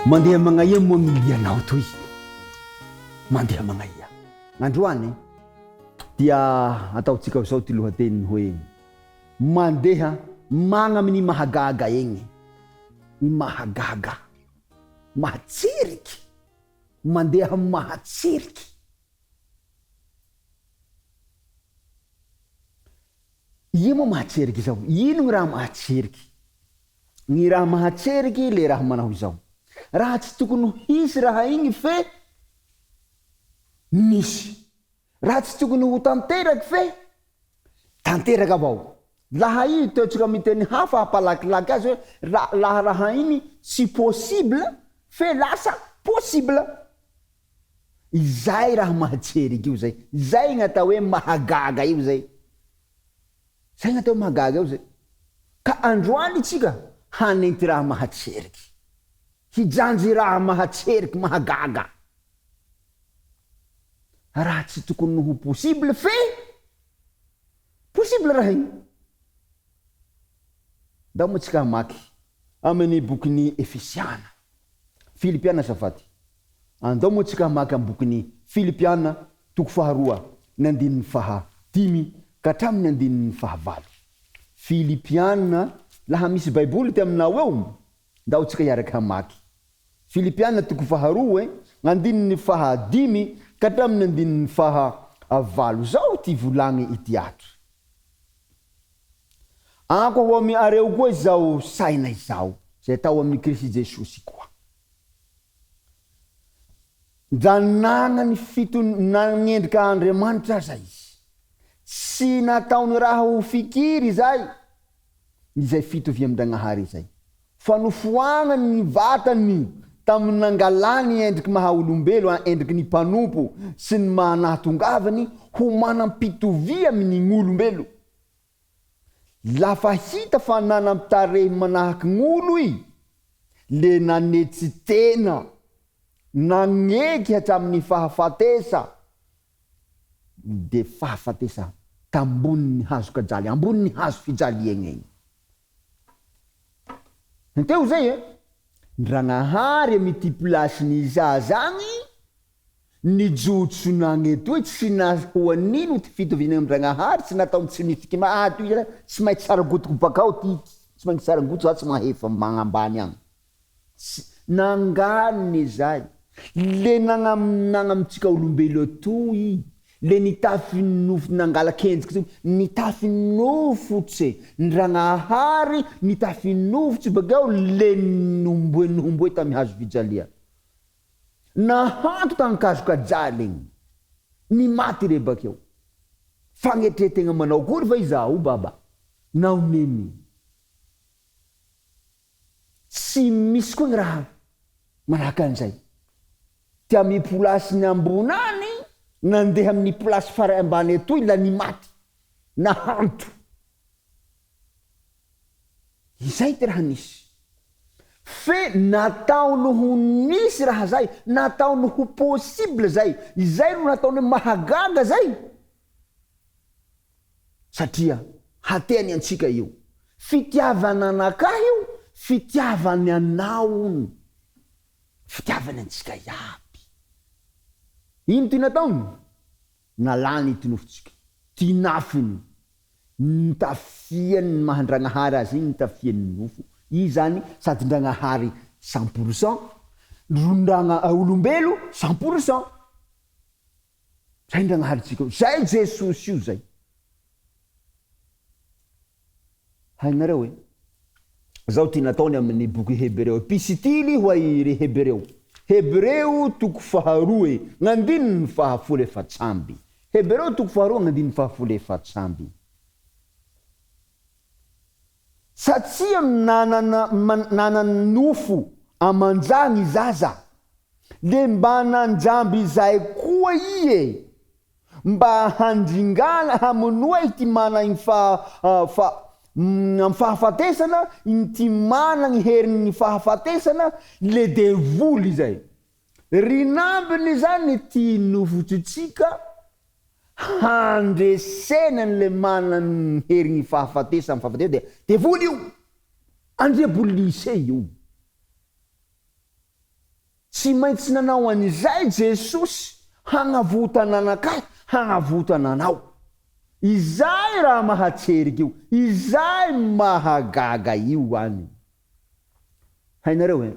mandeha magnaia moa milianao toy mandeha magnaia androany dia ataotsika zao ty lohateniny hoe mandeha magna amin'ny mahagaga egny ny mahagaga mahatseriky mandeha mahatseriky imo mahatseriky zao ino ny raha mahatseriky ny raha mahatseriky le raha manao izao raha tsy tokony hisy raha igny fe misy raha tsy tokony ho tanteraky fe tanteraky avao laha i toetsika miteny hafa hampalakilaky azy hoe laha raha igny tsy possible fe lasa possible izay raha mahatseriky io zay zay gn'atao hoe mahagaga io zay zay gn'atao mahagaga io zay ka androany itsika hanenty raha mahatseriky hijanjy raha mahatseriky mahagaga raha tsy tokony ho possible fe possible raha igny da mo tsika maky amin'ny bokyny Efesiana Filipiana safaty andao mo tsika maky amin'ny bokyny Filipiana toko faharoa ny andininy fahadimy ka hatramin'ny andininy fahavalo Filipiana laha misy baiboly ty aminao eo ndao tsika iaraky hamaky Filipiana toko faharoa andininy fahadimy ka hatramin'ny andininy fahavalo zao ty volagny ity ato ako ho ami areo koa izao saina izao zay tao amin'ny Kristy Jesosy koa janana ny nagnendrika Andriamanitra zay sy nataony raha ho fikiry zay izay fitovian-Dragnahary zay fa nofoagnany ny vatany tamin'ny nangalany endriky maha olombelo endriky ny mpanompo sy ny mahanatongavany ho manam-pitovia amin'ny olombelo lafa hita fa nanam-tarehy manahaky gn'olo i le nanetsy tena nagneky hatramin'ny fahafatesa de fahafatesa tamboniny hazo kajaly amboniny hazo fijaliagna igny teo zay Ndragnahary amity plasiny zazagny nijotso nagnetoy tsy nahoanino ty fitoviana am-Ndragnahary tsy nataony tsy mitiky mahato tsy maintsy saragotiko bakao ty tsy maintsy saragoto za tsy mahefa magnambany agny nanganiny zay le nagnamitsika olombelo atoy le nitafy nofo nangalakenjiky zay nitafy nofotse Ndragnahary nitafy nofotse bakao le nomboe tamy hazo fijalia nahanto tankazo kajaly igny ny maty re bakeo fagnetretegna manao kory fa izao baba naoneny tsy misy koa ny raha manahaka an'izay ty amy polasiny ambonany nandeha amin'ny plasy faray ambany atoy la ny maty nahanto izay ty raha nisy fe nataony ho nisy raha zay nataony ho possible zay izay no nataony mahagaga zay satria hateany antsika io fitiavana anakahy io fitiavany anao fitiavany antsika iaby ino ty nataony nalany ty nofotsika ty nafiny nitafiany mahan-Dragnahary azy igny nitafiany nofo i zany sady Ndragnahary 100% rondragna olombelo 100% zay Ndragnahary tsika zay Jesosy io zay hainareo hoe zao ty nataony amin'ny boky Hebreo epistily ho ay re Hebreo toko faharoa gn'andininy fahafolo efatsamby Hebreo toko faharoa gn'andininy fahafolo efatsamby satria nanana nofo amanjagny zaza le mba nanjamby zay koa ie mba handringana hamonoa ity mana igny fahafatesana ty mana gny herin'ny fahafatesana le devoly zay rinambiny zany ty nofotsitsika handresenany le mana ny herigny fahafatesa amy fahafatesa de devoly io andria bolise io tsy maintsy nanao an'izay Jesosy hagnavotana anakay, hagnavotana anao. Izay raha mahatseriky io, izay mahagaga io any. Hainareo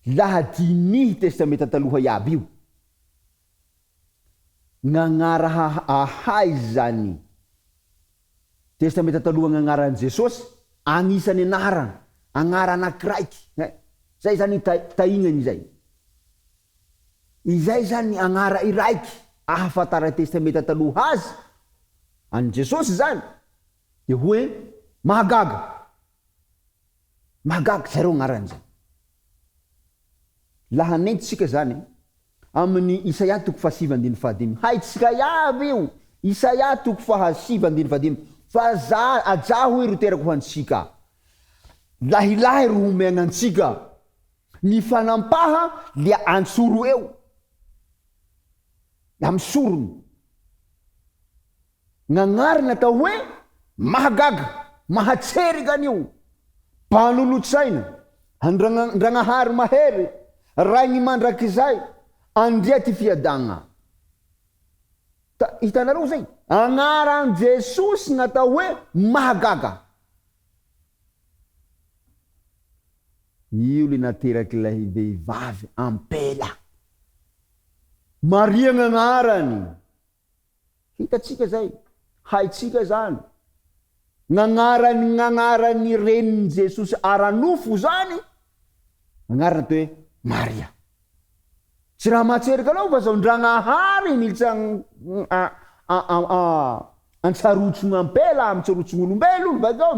laha dinihy testamenta taloha iaby io, gn'agnara ahay zany testamenta taloha gn'agnaran Jesosy, agnisany agnara anakiraiky. Zay zany tahignany zay. Izay zany agnara iraiky ahafatara testamenta taloha azy an Jesosy zany, de hoe mahagaga. Mahagaga zareo agnarany zany. Laha nentsika zany amin'ny Isaia 7:5, haitsika iaby io. Isaia 7:5, fa ajaho iro terako ho antsika, lahilahy ro omena antsika, ny fanampaha lia antsoro eo, amin'ny sorony. Gn'agnarany atao hoe mahagaga, mahatserikany io, mpanolotsaina, andragnahary mahery, raigny mandrakizay, andria ty fiadagna. Hitanareo zay, agnaran Jesosy natao hoe mahagaga. Io le nateraky ilay vehivavy ampela. Maria gn'agnarany. Hitatsika zay, haitsika zany. Gn'agnarany reniny Jesosy aranofo zany, agnarany atao hoe Maria. Tsy raha mahatserika anao fa zao Ndragnahary militsy antsarotsogno ampela, amitsarotsogno olombelo, bakeo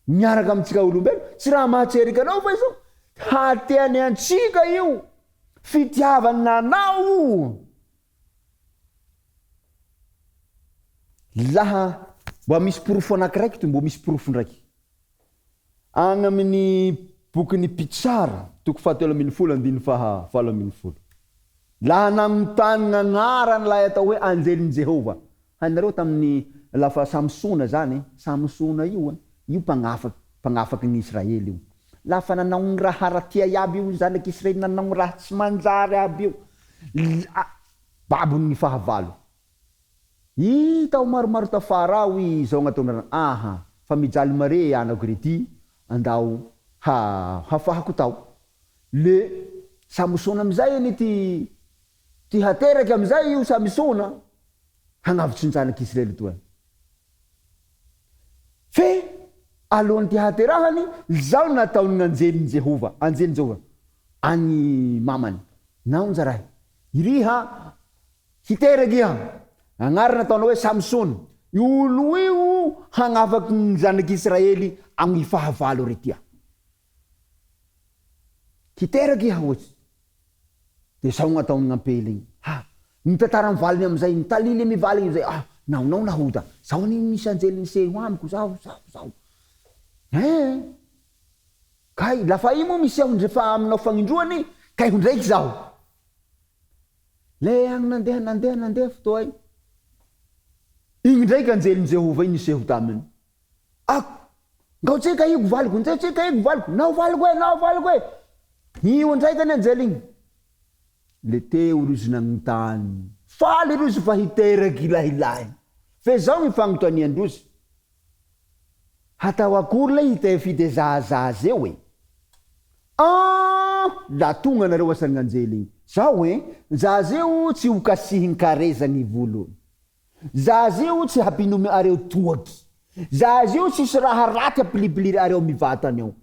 miaraka amitsika olombelo. Tsy raha mahatserika anao fa izo hateany antsika io, fitiavany nanao. Laha mba misy porofo anakiraiky to mbo misy porofo ndraiky. Agny amin'ny bokin'ny Pitsara 7:7. Laha namontany gn'agnarany lahy atao hoe anjelin'i Jehova. Hainareo tamin'ny lafa Samsona zany, Samsona io mpagnafaky ny Israely io. Lafa nanao gny raha ratia iaby io zanaky Israely, nanao gny raha tsy manjary aby io, babony ny fahavalo. Tao maromaro tafara ao zao gn'ataonarana, fa mijaly mare anako rety, andao hafahako tao. Le Samsona amizay eny ty hateraky amizay io Samsona hagnavotry ny zanaky Israely toa. Fe alohan'ny ty haterahany, zao nataony gn'anjelin Jehova, anjelin Jehova any mamany. Naonja rahay, iriha hiteraky iha, agnarany ataonao hoe Samsona. Olo io hagnafaky ny zanaky Israely amin'ny fahavalo retia. Hiteraky iha ohatsy. De sao gn'ataony gn'ampela igny. Ny tantara mivaliny amizay, ny talily mivaliny amizay, naonao nahoda, zao any misy anjeliny seho amiko, zao. Kay lafa i moa misy aho ndrefa aminao fagnindroany, kay hundraiky zaho. Le agny nandeha fotoa igny. Igny ndraiky anjeliny Jehova igny seho taminy. Ngao tsika iko valiko, nao valiko e. Io ndraiky any anjely igny. Le teo rozy nagnotany. Faly rozy fa hiteraky ilahilahy. Fe zao mifagnotaniandrozy. Hatao akory le fitezahazaza eo e. La tonga nareo asany gn'anjely igny. Zao zaza io tsy ho kasihy karezany volo. Zaza io tsy hampinomy areo toaky. Zaza io tsisy raha raty ampilipilir areo mivatany eo.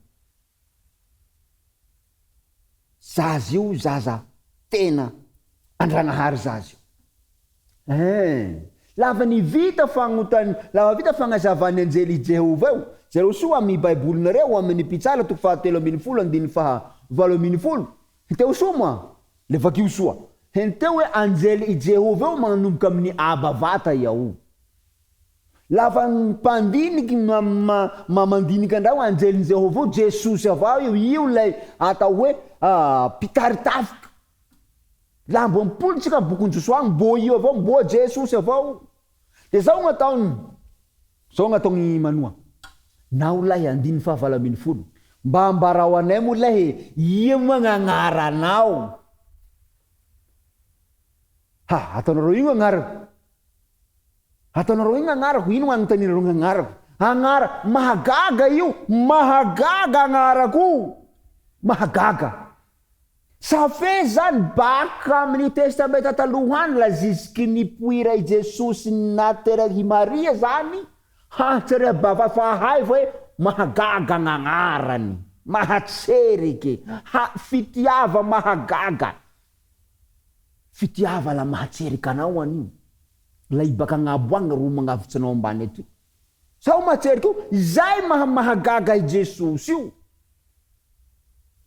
Zaza io zaza tena Andragnahary zaza io. Lafa vita fagnazavany anjely Jehova io, zareo soa amin'ny baibolinareo amin'ny Pitsara 7:7. Hiteo soa moa, le vakio soa. Hiteo hoe anjely Jehova io manomboka amin'ny abavata iao. Lafa mpandiniky mamandiniky andrao anjelin Jehova io, Jesosy avao io lay atao hoe pitaritafika. La mbo mipolitsika bokon-Josoa mbo io avao, mbo Jesosy avao. De zao gn'ataony manoa. Nao lahy andiny 7. mba ambarao anay moa lahy ia magnagnarana ataonareo ino agnarako ino agnotanirareo gnagnarako mahagaga io mahagaga agnarako safe zany baka amin'ny testamenta talohany laziziky nipoira i Jesosy nateraky Maria zany hatsary bavafahay hoe mahagaga gn'agnarany mahatserike fitiava mahagaga fitiava la mahatserika anao anio la ibaka agnabo agny ro magnavitsy anao ambany aty sao mahatserika io zay mahagaga i Jesosy io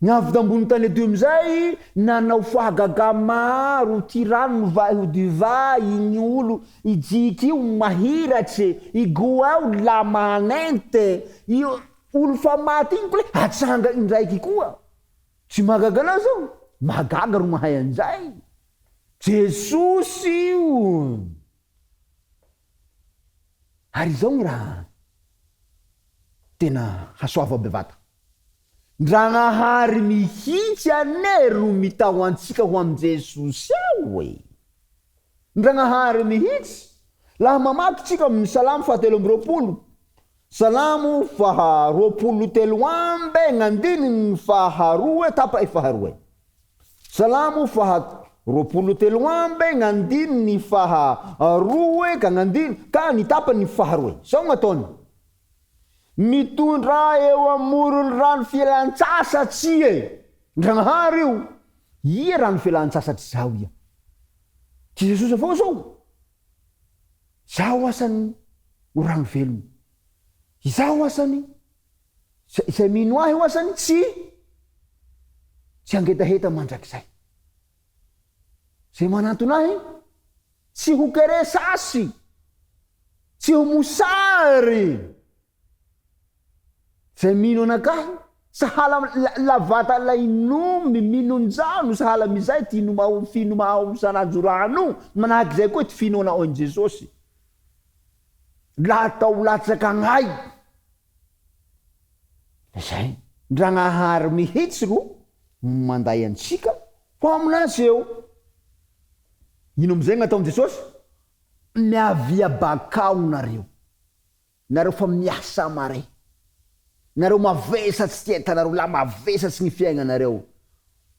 gn'avy tambony tany aty amizay nanao fahagaga maro ty rano novay ho divay igny olo ijiky io mahiratry igoa ao la manente io olo fa maty igny kole atsanga indraiky koa tsy mahagaga anao zao mahagaga ro mahay anizay Jesosy io ary zao gny raha tena hasoava bevata Ndragnahary mihitsy ane ro mitao antsika ho am Jesosy ao e. Ndragnahary mihitsy. Laha mamaky tsika amin'ny Salamo 7:20. Salamo 23 ngandininy 2 tapa 2. Salamo 23 ngandininy 2 ka ngandiny ka ni tapa ni 2. Sao ngatony? Mitondra eo amorony rano fialan-tsasatsy e. Ndragnahary io. Ia rano fialan-tsasatsy zao ia. Tsy Jesosy avao zao. Zao asany o rano velony. Izao asany. Izay mino ahy o asany tsy angetaheta mandrakizay. Zay manantona ahy tsy ho keresasy. Tsy ho mosary. Zay mino anakahy, sahala la vata la inomy minonjano sahala mizay ty finomao sanajorano, manahaky zay koa ty finonao an Jesosy. La atao latsaky agnay. Zay, Ndragnahary mihitsy ro manday antsika ho aminazy eo. Ino amizay gn'ataon Jesosy? Miavia bakao nareo. Nareo fa miasa mare. Nareo mavesatsy ty entanareo la mavesatsy ny fiaignanareo.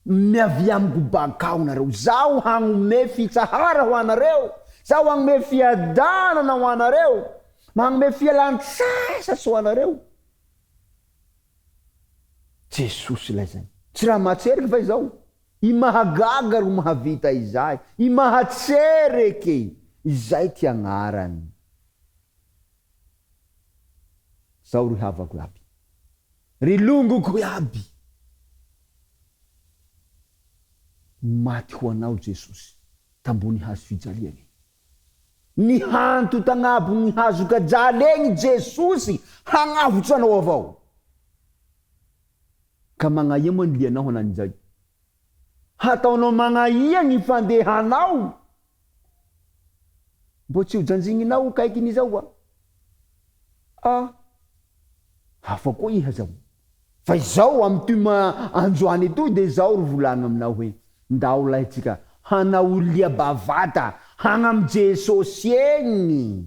Miavia amiko bakao nareo. Zao hagnome fitsahara ho anareo. Zao hagnome fiadanana ho anareo. Hagnome fialan-tsasatsy ho anareo. Jesosy la zay. Tsy raha mahatseriky fa izao. I mahagaga ro mahavita izay. I mahatsereke. Izay ty agnarany. Zao ry havako aby. Ry longoko aby. Maty ho anao Jesosy. Tambony hazo fijaliany. Ny hanto tagnabo ny hazo kajaly egny Jesosy. Hagnavotsy anao avao. Ka magnaia moa ny lianao hanan'izay. Hataonao magnaia ny fandehanao. Mbo tsy ho janjigninao kaikin'izao hafa koa iha zao. Fa izao amy ty androany etoy de zao ro volagna aminao hoe ndao lahy tsika hanao lia bavata hagnam Jesosy egny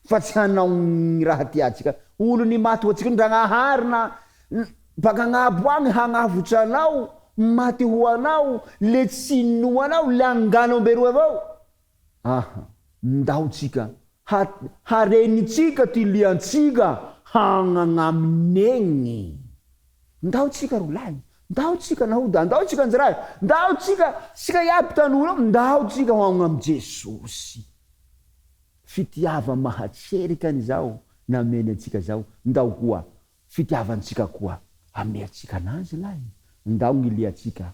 fa tsy hanao ny raha tiatsika. Olo ny maty ho atsika Ndragnahary na baka agnabo agny hagnavotra anao, maty ho anao, le tsinoanao, le angano amberoa avao. Ndao tsika harenitsika ty liantsika hagnagnaminy. Ndao tsika ro lahy. Ndao tsika nahoda. Ndao tsika njaray. Ndao tsika sika iaby tanora. Ndao tsika ho agnam Jesosy. Fitiava mahatserika an'izao nameny atsika zao. Ndao koa fitiavantsika koa ame atsika anazy lahy. Ndao gny atsika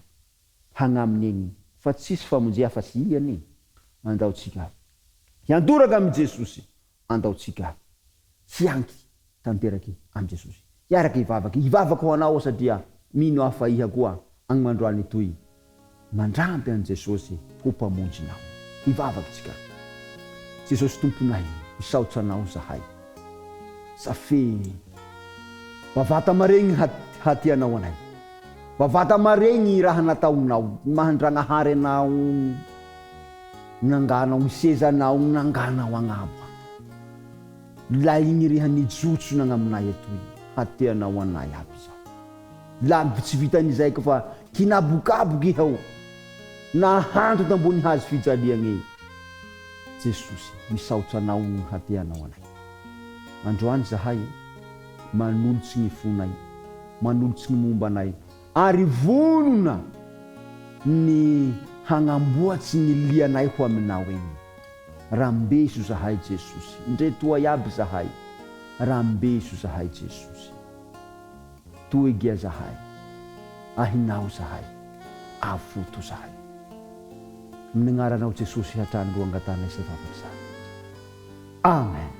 hagnaminy egny. Fa tsisy famonjea fa tsy iany. Andao tsika hiandoraka amy Jesosy. Andao tsika hianky tanteraky amy Jesosy. Iaraky ivavaky ho anao satria mino afa iha koa agny mandroany toy mandrampy an Jesosy ho mpamonjinao. Ivavaky tsika. Jesosy tomponay misaotra anao zahay. Safe bavata maregny hatianao anay. Bavata maregny raha nataonao, mahandranahary anao, nanganao sezanao, nanganao agnabo. La igny reha nijotso nagn'aminay atoy, hatianao anay aby zao. La tsy vitan'izay ka fa kinabokaboky ihaho, nahanto tambony hazo fijaliagny. Jesosy, misaotra anao hatianao anay. Androany zahay manolotsy ny fonay, manolotsy ny momba anay, ary vonona ny hagnamboatsy ny lianay ho aminao eny. Rambeso zahay Jesosy, ndre toa iaby zahay, rambeso zahay Jesosy. Toegia zahay, ahinao zahay, avoto zahay. Amin'ny agnaranao Jesosy hatrany ro angatanay sy vavatsy. Amen.